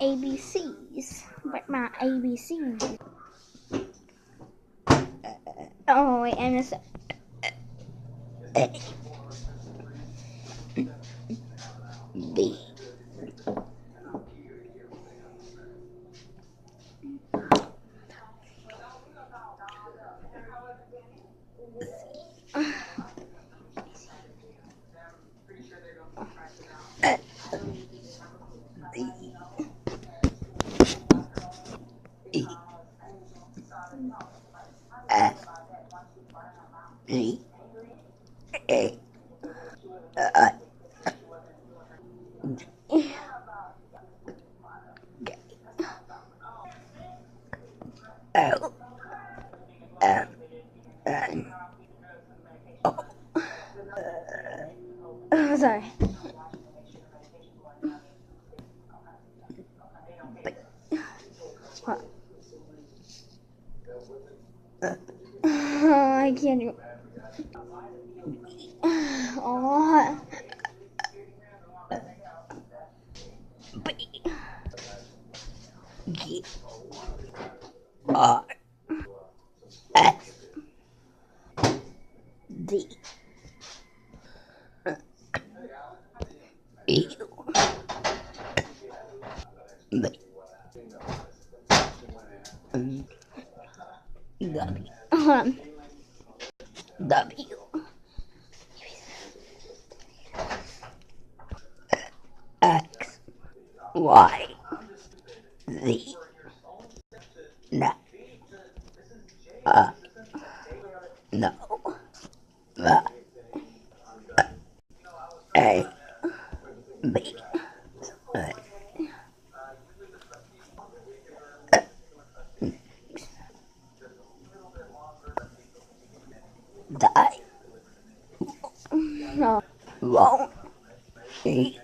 ABCs. But my ABCs. Oh wait, and it's A, B, F, B, E, F, G, A, I, J, L, M, N, O, sorry. P, What? I can't do. Oh. B, G, R, S, D, E, B, W, Hold on. W, X, Y, Z, no, no, A, B, die, No. won't, see,